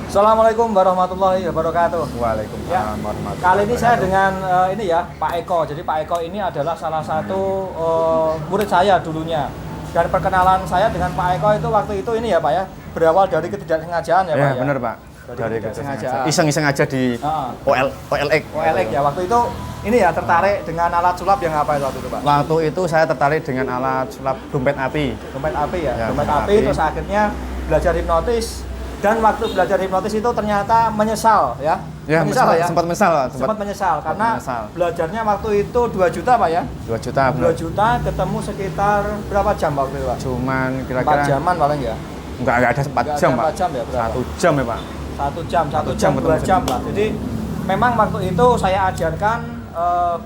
Assalamualaikum warahmatullahi wabarakatuh. Waalaikumsalam warahmatullahi Kali ini saya wabarakatuh. dengan ini ya Pak Eko. Jadi Pak Eko ini adalah salah satu murid saya dulunya. Dan perkenalan saya dengan Pak Eko itu waktu itu ini ya Pak ya, berawal dari ketidaksengajaan ya Pak ya. Benar Pak. Dari ketidaksengajaan. Iseng-iseng aja di OLX. OLX ya waktu itu ini ya tertarik dengan alat sulap yang apa itu waktu itu Pak? Waktu itu saya tertarik dengan alat sulap dompet api. Dompet api ya, Ya, dompet dompet api api. terus akhirnya belajar hipnotis. Dan waktu belajar hipnotis itu ternyata menyesal ya. Ya, menyesal ya. sempat menyesal. Sempat menyesal karena menyesal. belajarnya waktu itu 2 juta Pak ya. 2 juta 2 benar. juta ketemu sekitar berapa jam waktu itu Pak? Cuman 4 kira-kira jaman paling ya? enggak ada 4 Nggak jam, ada Pak. 4 jam ya berapa? 1 jam ya, Pak. 1 jam, 1 1 jam, jam 2 jam ketemu lah. Jadi memang waktu itu saya ajarkan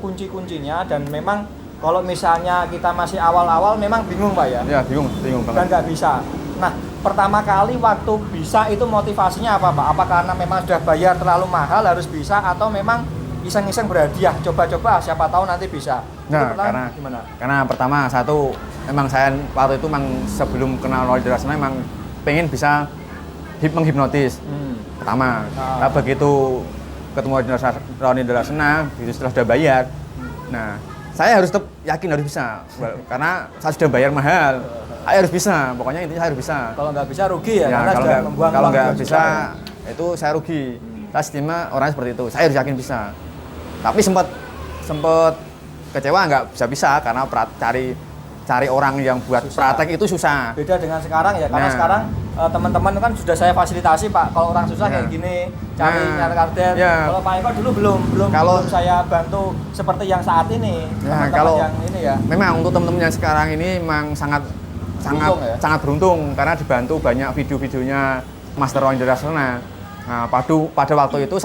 kunci-kuncinya dan memang kalau misalnya kita masih awal-awal memang bingung Pak ya? Ya, bingung Dan banget. nggak bisa. Nah, pertama kali waktu bisa itu motivasinya apa Pak? Apa karena memang sudah bayar terlalu mahal harus bisa atau memang iseng-iseng berhadiah, coba-coba siapa tahu nanti bisa. Nah, Itu pertama karena gimana? karena pertama satu emang saya waktu itu emang sebelum kenal Roni Indrasena emang pengen bisa menghipnotis. Pertama, Nah. nah, begitu ketemu Roni Indrasena, itu setelah sudah bayar. Nah, saya harus tetap yakin harus bisa, karena saya sudah bayar mahal. Saya harus bisa, pokoknya intinya saya harus bisa. Kalau nggak bisa rugi ya, Ya, karena sudah membuang kalau uang nggak 2 juta bisa, ya. itu saya rugi. Saya estima orangnya seperti itu. Saya harus yakin bisa. Tapi sempat kecewa nggak bisa karena cari orang yang buat Susah. praktek itu susah. Beda dengan sekarang ya, karena Nah. sekarang teman-teman kan sudah saya fasilitasi Pak. Kalau orang susah kayak gini, cari Nah. nyari karden. Ya. Kalau Pak Eko dulu belum Kalau- saya bantu seperti yang saat ini. Nah, Teman-teman kalau yang ini ya. memang untuk teman-teman yang sekarang ini memang sangat Beruntung ya? sangat beruntung karena dibantu banyak video-videonya Master Roni Indrasena. Nah, pada waktu itu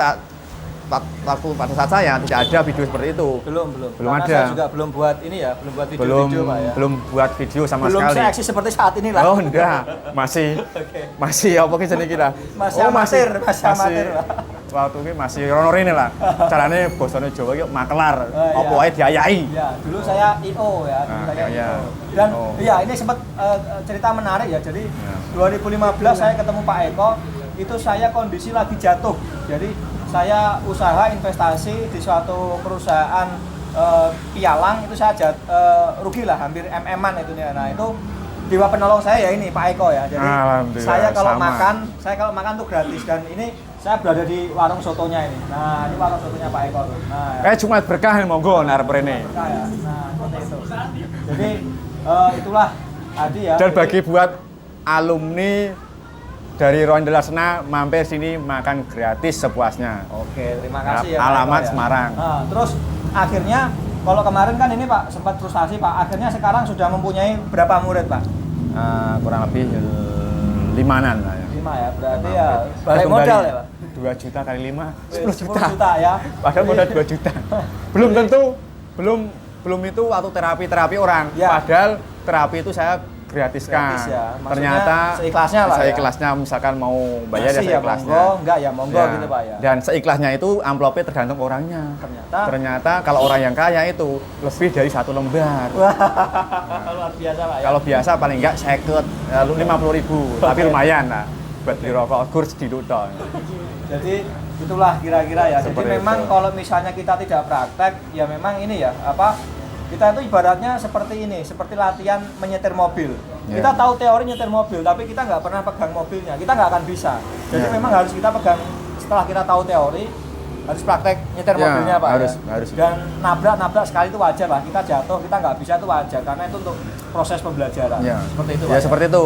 pada saat saya tidak ada video seperti itu. Belum. Belum Karena ada. saya juga belum buat ini ya, belum buat video-video Pak ya. belum buat video sama Belum sekali. seksi seperti saat ini lah. Oh enggak, masih Oke. masih apa ki jenenge kira? Masih amatir, masih amatir, Pak. Waktu ki masih rono rene lah. Carane bosone Jawa ki makelar, Oh, apa iya. wae diayahi. Ya, dulu saya IO ya, dulu Nah, saya iya. IO. Dan IO. iya ini sempat cerita menarik ya. Jadi Ya. 2015 saya ketemu Pak Eko, itu saya kondisi lagi jatuh. Jadi saya usaha investasi di suatu perusahaan pialang itu saya rugi lah hampir MM-an itu ya. Nah, itu dewa penolong saya ya ini Pak Eko ya. Jadi Alhamdulillah, saya kalau sama. makan tuh gratis dan ini saya berada di warung sotonya ini. Nah, ini warung sotonya Pak Eko tuh. Nah, ya. Jumat berkah monggo arep rene. Ya. Nah, seperti itu. Jadi itulah Adi ya. Dan Jadi, bagi buat alumni dari Roni Indrasena mampir sini makan gratis sepuasnya. Oke, terima kasih ya. Pak Alamat Eko ya. Semarang. Nah, terus akhirnya kalau kemarin kan ini Pak sempat frustasi Pak. Akhirnya sekarang sudah mempunyai berapa murid Pak? Kurang lebih 5-an lah ya. 5 ya. Berarti ya balik modal ya Pak. 2 juta kali 5, 10 juta. 10 juta ya. Padahal modal 2 juta. Belum tentu, belum itu waktu terapi orang. Ya. Padahal terapi itu saya gratiskan. Gratis ya. Maksudnya Ternyata seikhlasnya lah ya. seikhlasnya misalkan mau bayar Ngasih ya seikhlasnya. monggo, enggak ya monggo gitu Pak ya. Dan seikhlasnya itu amplopnya tergantung orangnya. Ternyata kalau orang yang kaya itu lebih dari 1 lembar. Wah, luar biasa Pak ya. Kalau biasa paling enggak 50.000, tapi lumayan lah buat beli rokok kurs di Duton. Jadi itulah kira-kira ya. Jadi Seperti memang itu. kalau misalnya kita tidak praktek, ya memang ini ya kita itu ibaratnya seperti ini, seperti latihan menyetir mobil. Ya. Kita tahu teori nyetir mobil, tapi kita nggak pernah pegang mobilnya, kita nggak akan bisa. Jadi Ya. memang harus kita pegang setelah kita tahu teori, harus praktek nyetir Ya, mobilnya Pak. harus. Dan nabrak sekali itu wajar lah. Kita jatuh, kita nggak bisa itu wajar karena itu untuk proses pembelajaran. Ya. Seperti itu. Ya Pak. seperti itu.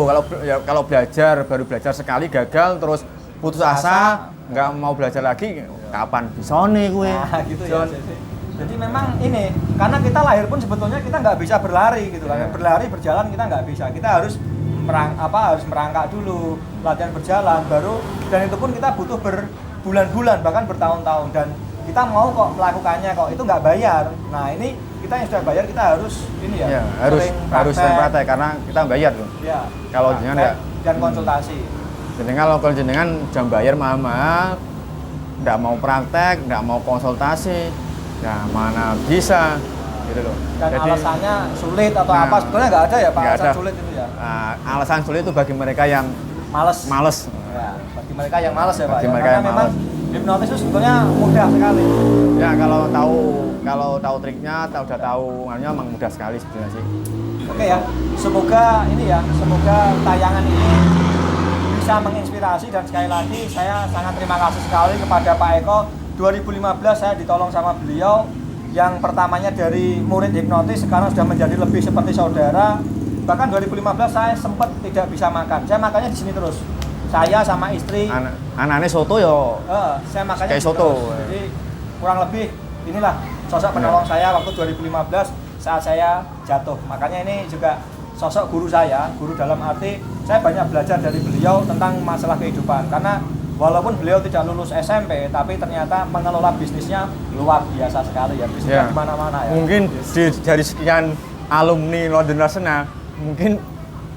Kalau baru belajar sekali gagal terus putus asa, nggak mau belajar lagi, kapan bisa nih gue? Nah, gitu ya. Jadi memang ini karena kita lahir pun sebetulnya kita nggak bisa berlari gitu kan. Ya. Berlari berjalan kita nggak bisa. Kita harus harus merangkak dulu, latihan berjalan baru dan itu pun kita butuh berbulan-bulan bahkan bertahun-tahun dan kita mau kok melakukannya kok itu nggak bayar. Nah, ini kita yang sudah bayar kita harus ini ya. Ya, harus sering praktek karena kita bayar loh. Ya. Kalau jangan ya dan konsultasi. Jenengan kalau jenengan jam bayar mahal, nggak mau praktek, nggak mau konsultasi, ya mana bisa gitu loh. Dan alasannya sulit atau apa sebetulnya nggak ada ya Pak, nggak alasan ada. sulit itu ya. Alasan sulit itu bagi mereka yang Males. males. Ya, bagi bagi mereka yang malas ya Pak. Bagi Ya? mereka Karena yang memang hipnotis itu sebetulnya mudah sekali. Ya kalau tahu triknya, udah tahu, memang mudah sekali sebenarnya sih. Oke ya, semoga tayangan ini bisa menginspirasi, dan sekali lagi saya sangat terima kasih sekali kepada Pak Eko. 2015 saya ditolong sama beliau, yang pertamanya dari murid hipnotis sekarang sudah menjadi lebih seperti saudara. Bahkan 2015 saya sempat tidak bisa makan, saya makannya di sini terus. Saya sama istri. Anaknya soto yo. Saya makannya Kayak di sini soto. terus. Jadi kurang lebih inilah sosok penolong saya waktu 2015 saat saya jatuh. Makanya ini juga sosok guru saya, guru dalam arti saya banyak belajar dari beliau tentang masalah kehidupan. Karena walaupun beliau tidak lulus SMP, tapi ternyata mengelola bisnisnya luar biasa sekali ya, bisnisnya di mana-mana ya. Mungkin dari sekian alumni London Larsena, mungkin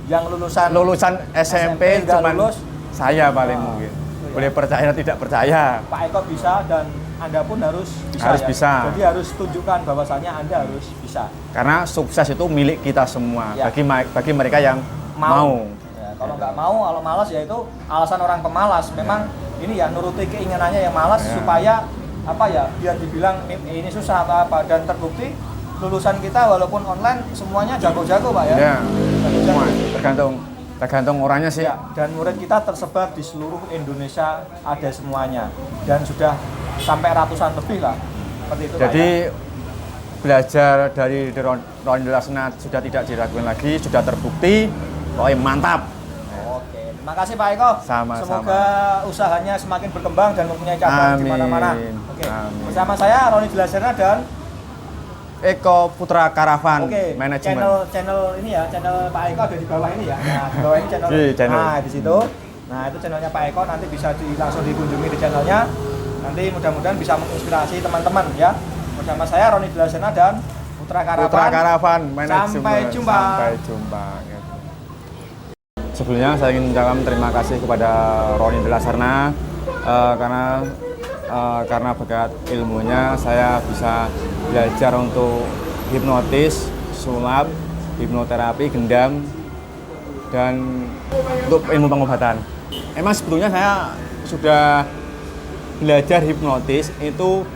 yang lulusan SMP nggak cuman lulus, saya paling mungkin. Iya. Boleh percaya atau tidak percaya. Pak Eko bisa, dan Anda pun harus bisa. Harus ya? bisa. Jadi harus tunjukkan bahwasannya Anda harus bisa. Karena sukses itu milik kita semua. Ya. Bagi mereka yang mau. Ya, kalau nggak mau, kalau malas ya itu alasan orang pemalas. Memang ini ya nuruti keinginannya yang malas supaya apa ya, biar dibilang ini susah atau apa, dan terbukti lulusan kita walaupun online semuanya jago-jago Pak ya. Ya. Jago-jago. Semua tergantung orangnya sih. Ya, dan murid kita tersebar di seluruh Indonesia, ada semuanya, dan sudah sampai ratusan lebih lah. Seperti itu. Jadi Pak, ya. belajar dari London Larsena sudah tidak diragukan lagi, sudah terbukti. Pokoknya mantap. Oke, terima kasih Pak Eko. Sama-sama. Semoga usahanya semakin berkembang dan mempunyai cabang di Amin. mana-mana. Oke. Amin. Bersama saya Roni Dilaserna dan Eko Putra Karavan Manajemen. channel ini ya, channel Pak Eko ada di bawah ini ya. Nah, di bawah ini channel. Channel. Nah, di situ. Nah, itu channelnya Pak Eko, nanti bisa langsung dikunjungi di channelnya. Nanti mudah-mudahan bisa menginspirasi teman-teman ya. Bersama saya Roni Dilaserna dan Putra Karavan Manajemen. Sampai jumpa. Sampai jumpa. Sebelumnya saya ingin mengucapkan terima kasih kepada Roni Dilaserna karena berkat ilmunya saya bisa belajar untuk hipnotis, sulap, hipnoterapi, gendam, dan untuk ilmu pengobatan. Emang sebelumnya saya sudah belajar hipnotis itu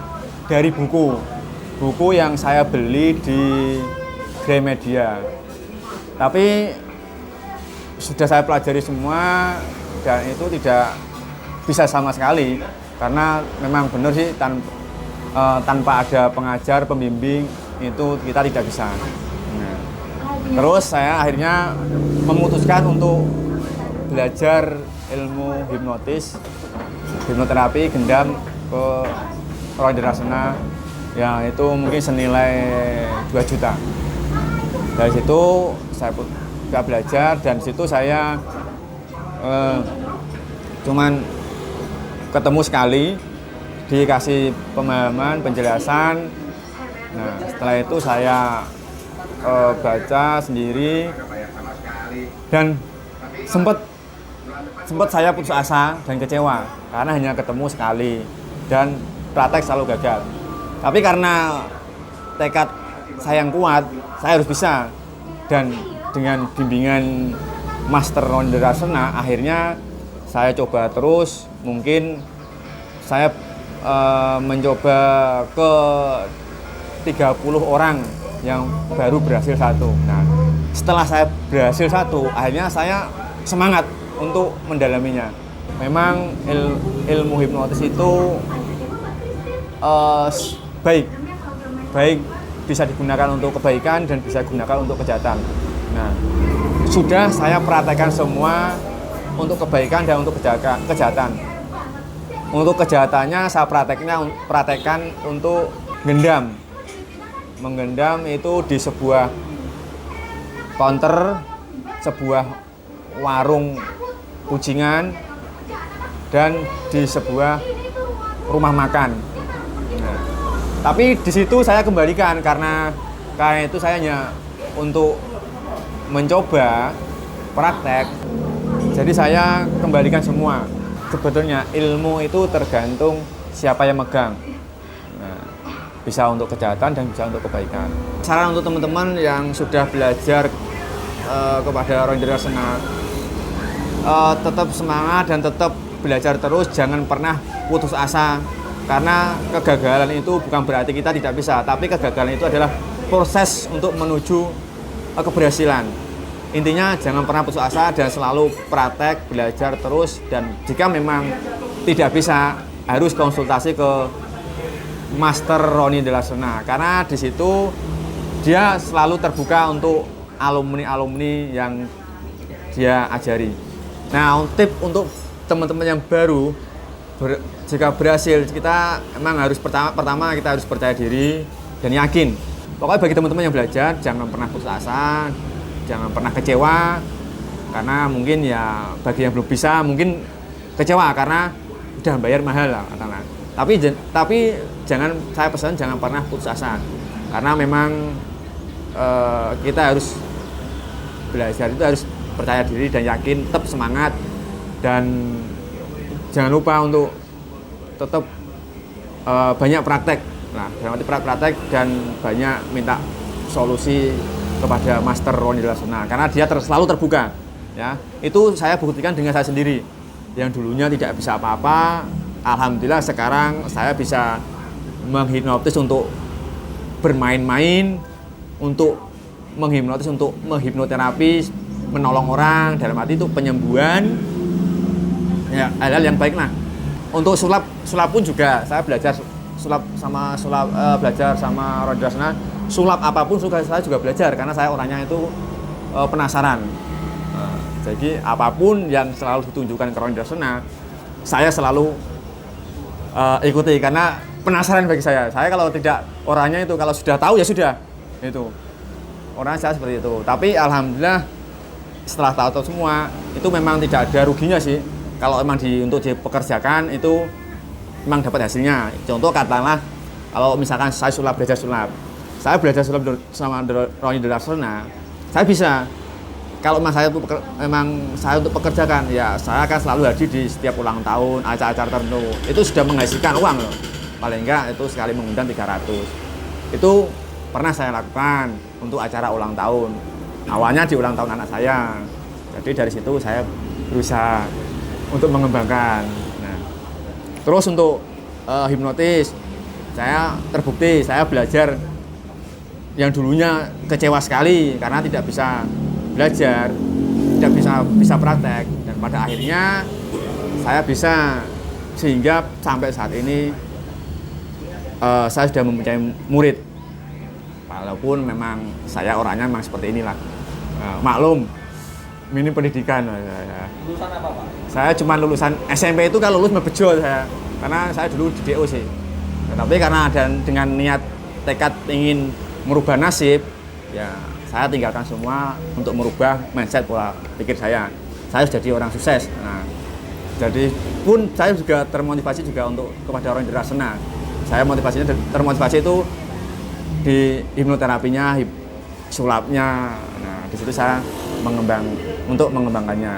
dari buku yang saya beli di Gramedia. Tapi sudah saya pelajari semua dan itu tidak bisa sama sekali, karena memang benar sih tanpa ada pengajar, pembimbing itu kita tidak bisa. Nah, terus saya akhirnya memutuskan untuk belajar ilmu hipnotis, hipnoterapi, gendam ke London Larsena, yang itu mungkin senilai 2 juta. Dari situ saya belajar, dan situ saya cuman ketemu sekali, dikasih pemahaman, penjelasan. Nah, setelah itu saya baca sendiri, dan sempat saya putus asa dan kecewa karena hanya ketemu sekali dan praktek selalu gagal. Tapi karena tekad saya yang kuat, saya harus bisa, dan dengan bimbingan Master London Larsena akhirnya saya coba terus. Mungkin saya mencoba ke 30 orang yang baru berhasil 1. Nah, setelah saya berhasil 1, akhirnya saya semangat untuk mendalaminya. Memang ilmu hipnotis itu baik bisa digunakan untuk kebaikan dan bisa digunakan untuk kejahatan. Nah, sudah saya praktekkan semua untuk kebaikan dan untuk kejahatan. Untuk kejahatannya saya praktekkan untuk gendam. Menggendam itu di sebuah counter, sebuah warung kucingan, dan di sebuah rumah makan. Nah, tapi di situ saya kembalikan karena itu saya hanya untuk mencoba praktek. Jadi saya kembalikan semua. Sebetulnya ilmu itu tergantung siapa yang megang. Nah, bisa untuk kejahatan dan bisa untuk kebaikan. Saran untuk teman-teman yang sudah belajar kepada London Larsena, tetap semangat dan tetap belajar terus, jangan pernah putus asa. Karena kegagalan itu bukan berarti kita tidak bisa, tapi kegagalan itu adalah proses untuk menuju keberhasilan. Intinya jangan pernah putus asa dan selalu praktek, belajar terus, dan jika memang tidak bisa harus konsultasi ke Master Roni Delarsono, karena di situ dia selalu terbuka untuk alumni-alumni yang dia ajari. Nah, tip untuk teman-teman yang baru, jika berhasil, kita emang harus pertama kita harus percaya diri dan yakin. Pokoknya bagi teman-teman yang belajar, jangan pernah putus asa, jangan pernah kecewa, karena mungkin ya bagi yang belum bisa mungkin kecewa karena udah bayar mahal lah katakan. Tapi jangan, saya pesan jangan pernah putus asa, karena memang kita harus belajar itu harus percaya diri dan yakin, tetap semangat, dan jangan lupa untuk tetap banyak praktek. Nah, dalam arti praktek dan banyak minta solusi kepada Master Roni Delarsono, karena dia selalu terbuka. Ya, itu saya buktikan dengan saya sendiri. Yang dulunya tidak bisa apa-apa, alhamdulillah sekarang saya bisa menghipnotis untuk bermain-main, untuk menghipnotis, untuk menghipnoterapi, menolong orang, dalam arti itu penyembuhan, ya hal-hal yang baik. Nah, untuk sulap pun juga saya belajar belajar sama Roni Delarsono. Sulap apapun saya juga belajar, karena saya orangnya itu penasaran. Jadi apapun yang selalu ditunjukkan ke Roni Delarsono, saya selalu ikuti, karena penasaran bagi saya. Saya kalau tidak, orangnya itu kalau sudah tahu ya sudah, itu orangnya saya seperti itu. Tapi alhamdulillah setelah tahu semua, itu memang tidak ada ruginya sih. Kalau memang untuk dipekerjakan itu memang dapat hasilnya. Contoh katakanlah kalau misalkan saya belajar sulap sama Roni Delarsono, saya bisa. Kalau memang saya untuk pekerjakan, ya saya akan selalu hadir di setiap ulang tahun, acara-acara tertentu. Itu sudah menghasilkan uang loh. Paling enggak itu sekali mengundang 300. Itu pernah saya lakukan untuk acara ulang tahun. Awalnya di ulang tahun anak saya. Jadi dari situ saya berusaha untuk mengembangkan. Nah, terus untuk hipnotis, saya terbukti saya belajar yang dulunya kecewa sekali karena tidak bisa belajar, tidak bisa praktek, dan pada akhirnya saya bisa, sehingga sampai saat ini saya sudah mempunyai murid. Walaupun memang saya orangnya memang seperti inilah, maklum, minim pendidikan. Lulusan apa, Pak? Saya cuma lulusan SMP, itu kalau lulus bejo saya, karena saya dulu di DO sih. Tapi karena ada dengan niat tekad ingin merubah nasib, ya saya tinggalkan semua untuk merubah mindset pola pikir saya. Saya harus jadi orang sukses. Nah, jadi pun saya juga termotivasi juga untuk kepada Roni Delarsono. Saya termotivasi itu di hipnoterapinya, sulapnya. Nah, di situ saya mengembangkannya.